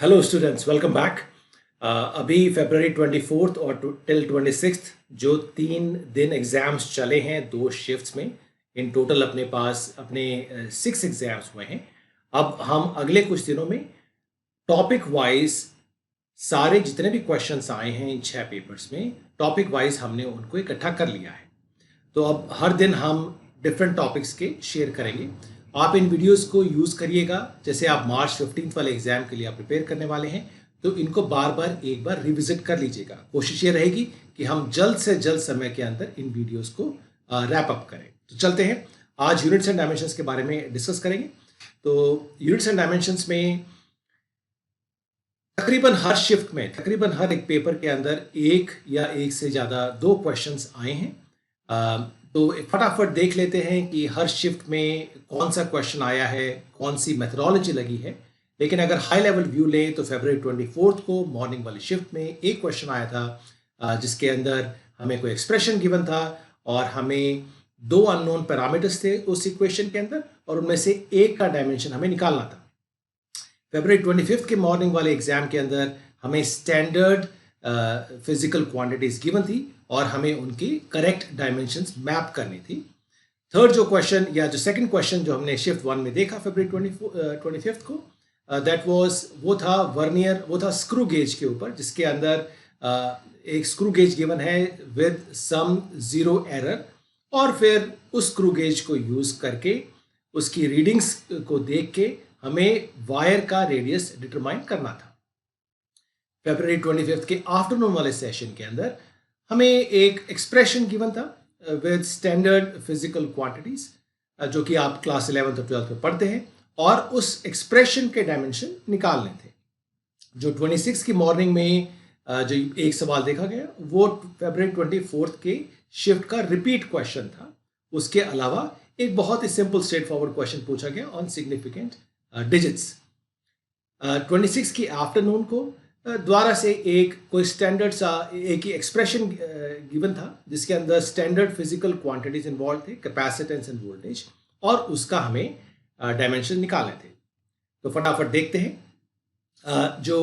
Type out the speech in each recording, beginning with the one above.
Hello students, welcome back. अभी फरवरी 24 और till 26 जो 3 दिन एग्ज़ाम्स चले हैं 2 शिफ्ट्स में। इन टोटल अपने पास अपने 6 एग्ज़ाम्स हुए हैं। अब हम अगले कुछ दिनों में टॉपिक वाइज सारे जितने भी क्वेश्चंस आए हैं इन 6 पेपर्स में, टॉपिक वाइज हमने उनको इकट्ठा कर लिया है। तो अब हर दिन हम डिफरेंट टॉपिक्स के शेयर करेंगे। आप इन वीडियोस को यूज़ करिएगा। जैसे आप मार्च 15 वाले एग्जाम के लिए आप प्रिपेयर करने वाले हैं, तो इनको बार बार एक बार रिविजिट कर लीजिएगा। कोशिश ये रहेगी कि हम जल्द से जल्द समय के अंदर इन वीडियोस को रैप अप करें। तो चलते हैं, आज यूनिट्स एंड डायमेंशंस के बारे में डिस्कस करेंगे। तो यूनिट्स एंड डायमेंशंस में तकरीबन हर शिफ्ट में, तकरीबन हर एक पेपर के अंदर एक या एक से ज़्यादा 2 क्वेश्चंस आए हैं। तो फटाफट देख लेते हैं कि हर शिफ्ट में कौन सा क्वेश्चन आया है, कौन सी मेथडोलॉजी लगी है। लेकिन अगर हाई लेवल व्यू लें तो फरवरी 24 को मॉर्निंग वाली शिफ्ट में एक क्वेश्चन आया था, जिसके अंदर हमें कोई एक्सप्रेशन गिवन था और हमें 2 अननोन पैरामीटर्स थे उस इक्वेशन के अंदर, और उनमें से एक का डायमेंशन हमें निकालना था। फरवरी 25 के मॉर्निंग वाले एग्जाम के अंदर हमें स्टैंडर्ड फिजिकल क्वांटिटीज गिवन थी और हमें उनकी करेक्ट डायमेंशंस मैप करनी थी। थर्ड जो क्वेश्चन या जो सेकंड क्वेश्चन जो हमने शिफ्ट 1 में देखा फरवरी 25 को, दैट वाज वो था वर्नियर, वो था स्क्रू गेज के ऊपर, जिसके अंदर एक स्क्रू गेज गिवन है विद सम 0 एरर, और फिर उस स्क्रू गेज को यूज करके उसकी रीडिंग्स को देख के हमें वायर का रेडियस डिटरमाइन करना था। फरवरी 25 के आफ्टरनून वाले सेशन के अंदर हमें एक एक्सप्रेशन गिवन था विद स्टैंडर्ड फिजिकल क्वांटिटीज, जो कि आप क्लास 11th और 12th में पढ़ते हैं, और उस एक्सप्रेशन के डायमेंशन निकालने थे। जो 26 की मॉर्निंग में जो एक सवाल देखा गया वो फरवरी 24 के शिफ्ट का रिपीट क्वेश्चन था। उसके अलावा एक बहुत ही सिंपल स्ट्रेट फॉरवर्ड क्वेश्चन पूछा गया ऑन सिग्निफिकेंट डिजिट्स। 26 की आफ्टरनून को द्वारा से एक कोई स्टैंडर्ड सा एक ही एक्सप्रेशन गिवन था, जिसके अंदर स्टैंडर्ड फिजिकल क्वांटिटीज इन्वॉल्व थे, कैपेसिटेंस एंड वोल्टेज, और उसका हमें डायमेंशन निकालने थे। तो फटाफट देखते हैं जो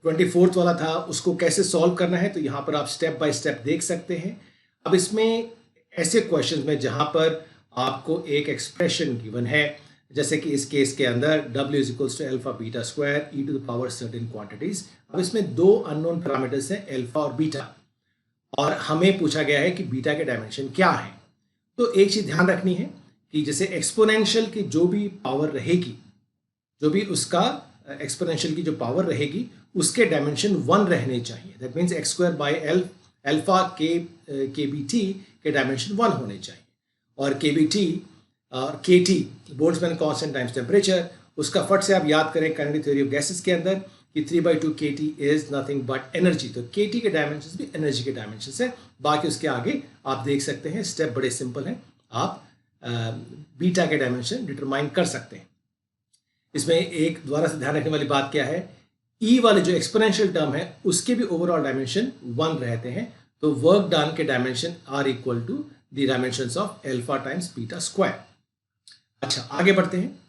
24th वाला था उसको कैसे सॉल्व करना है। तो यहाँ पर आप स्टेप बाय स्टेप देख सकते हैं। अब इसमें ऐसे क्वेश्चन में जहाँ पर आपको एक एक्सप्रेशन गिवन है, जैसे कि इस केस के अंदर W is equals to alpha beta square E to the power certain quantities. अब इसमें 2 अननोन पैरामीटर्स हैं, अल्फा और बीटा, और हमें पूछा गया है कि बीटा के डायमेंशन क्या है। तो एक चीज ध्यान रखनी है कि जैसे एक्सपोनेंशियल की जो भी पावर रहेगी, जो भी उसका एक्सपोनेंशियल की जो पावर रहेगी उसके डायमेंशन 1 रहने चाहिए। That means x square by alpha के बी टी के डायमेंशन 1 होने चाहिए, और के बी टी और के T Boltzmann constant times temperature, उसका फट से आप याद करें काइनेटिक थ्योरी ऑफ गैसेस के अंदर कि 3/2 kT is nothing but energy. तो kT के डायमेंशंस भी एनर्जी के डायमेंशंस है। बाकी उसके आगे आप देख सकते हैं, स्टेप बड़े सिंपल हैं, आप बीटा के डायमेंशन डिटरमाइन कर सकते हैं। इसमें एक द्वारा से ध्यान रखने वाली बात क्या है, ई वाले जो एक्सपोनेंशियल टर्म है उसके भी ओवरऑल डायमेंशन 1 रहते हैं। तो वर्क डन के dimension are equal to the dimensions of alpha times beta square. अच्छा, आगे बढ़ते हैं।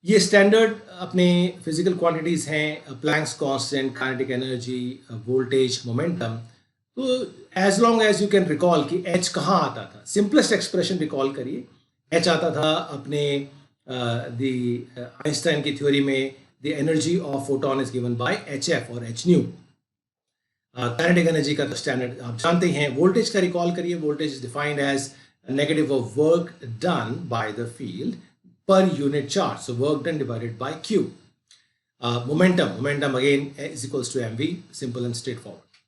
ये स्टैंडर्ड अपने फिजिकल क्वांटिटीज हैं, Planck's constant, kinetic energy, voltage, momentum. तो as long as you can recall कि एच कहाँ आता था, सिंपलेस्ट एक्सप्रेशन रिकॉल करिए। एच आता था अपने आइंस्टाइन की थ्योरी में, the energy of photon is given by h f और एच न्यू। काइनेटिक एनर्जी का तो स्टैंडर्ड आप जानते ही हैं। वोल्टेज का रिकॉल करिए, voltage is defined as negative of work done by the field per unit charge, so work done divided by Q. Momentum again is equals to mv, simple and straightforward.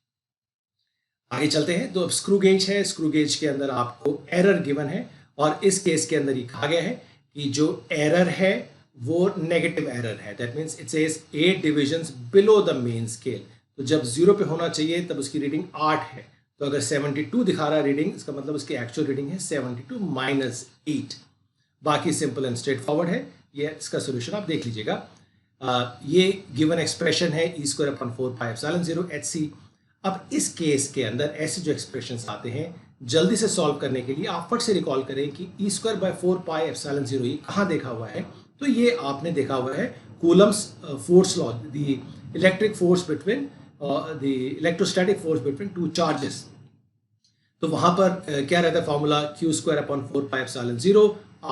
आगे चलते हैं। तो अब screw gauge है, screw gauge के अंदर आपको error given है, और इस केस के अंदर ये कहा गया है कि जो एरर है वो नेगेटिव एरर है। That means it says 8 divisions below the main scale. तो जब 0 पे होना चाहिए तब उसकी रीडिंग 8 है। तो अगर 72 दिखा रहा है रीडिंग, इसका मतलब उसकी एक्चुअल रीडिंग है 72 माइनस 8। बाकी सिंपल एंड स्ट्रेट फॉरवर्ड है। ये इसका सोल्यूशन आप देख लीजिएगा। ये गिवन एक्सप्रेशन है E square upon 4 pi epsilon 0 h c. अब इस केस के अंदर ऐसे जो एक्सप्रेशंस आते हैं, जल्दी से सॉल्व करने के लिए आप फट से रिकॉल करें कि E square by 4 pi epsilon 0 ये कहाँ देखा हुआ है। तो ये आपने देखा हुआ है Coulomb's force law, the electric force between the electrostatic force between two charges. तो वहां पर क्या रहता है formula, q square upon 4 pi epsilon 0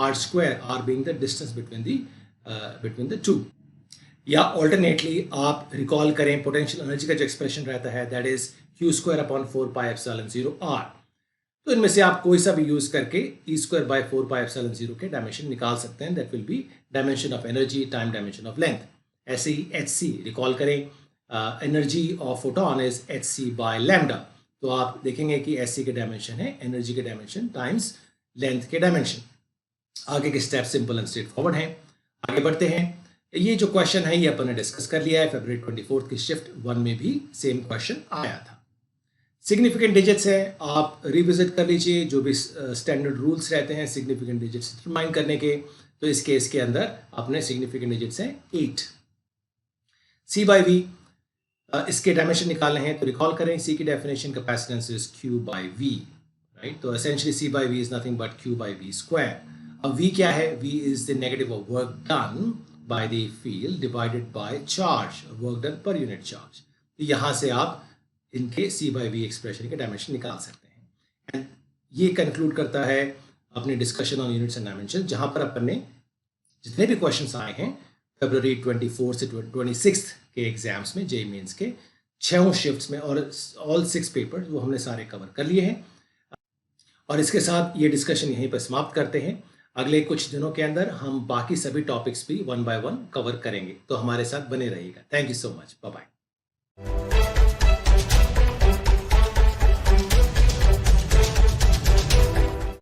r square, r being the distance between the two. या ऑल्टरनेटली आप रिकॉल करें पोटेंशियल एनर्जी का जो एक्सप्रेशन रहता है, that is q square upon 4 pi epsilon 0 r. तो इनमें से आप कोई सा भी यूज करके e square by 4 pi epsilon 0 के डायमेंशन निकाल सकते हैं. That will be dimension of energy time dimension of length. ऐसे ही hc रिकॉल करें, energy of photon is hc by lambda. तो आप देखेंगे कि hc के डायमेंशन है एनर्जी के डायमेंशन टाइम्स लेंथ के डायमेंशन. आगे के step simple and straight forward हैं. आगे बढ़ते हैं. ये जो क्वेश्चन है ये अपन ने डिस्कस कर लिया है. फरवरी 24 की शिफ्ट 1 में भी सेम क्वेश्चन आया था. सिग्निफिकेंट डिजिट्स है, आप रिविजिट कर लीजिए जो भी स्टैंडर्ड रूल्स रहते हैं सिग्निफिकेंट डिजिट्स डिटरमाइन करने के. तो इस केस के अंदर अपने सिग्निफिकेंट डिजिट्स हैं 8. C बाई V, इसके डायमेंशन निकालने हैं तो रिकॉल करें C की definition, capacitance is Q by V, right. तो essentially C by V is nothing but Q by V square. अब V क्या है? V is the negative of work done by the field divided by charge, work done per unit charge. यहां से आप इनके C by V expression के dimension निकाल सकते हैं. एंड ये कंक्लूड करता है अपने discussion on units and dimension, जहां पर अपन ने जितने भी क्वेश्चंस आए हैं फरवरी 24 से 26 के एग्जाम्स में, जेईई मेंस के 6 शिफ्ट्स में और ऑल 6 पेपर्स, वो हमने सारे कवर कर लिए हैं. और इसके साथ ये डिस्कशन यहीं पर समाप्त करते हैं. अगले कुछ दिनों के अंदर हम बाकी सभी टॉपिक्स भी 1 बाय 1 कवर करेंगे. तो हमारे साथ बने रहिएगा. Thank you so much. Bye bye.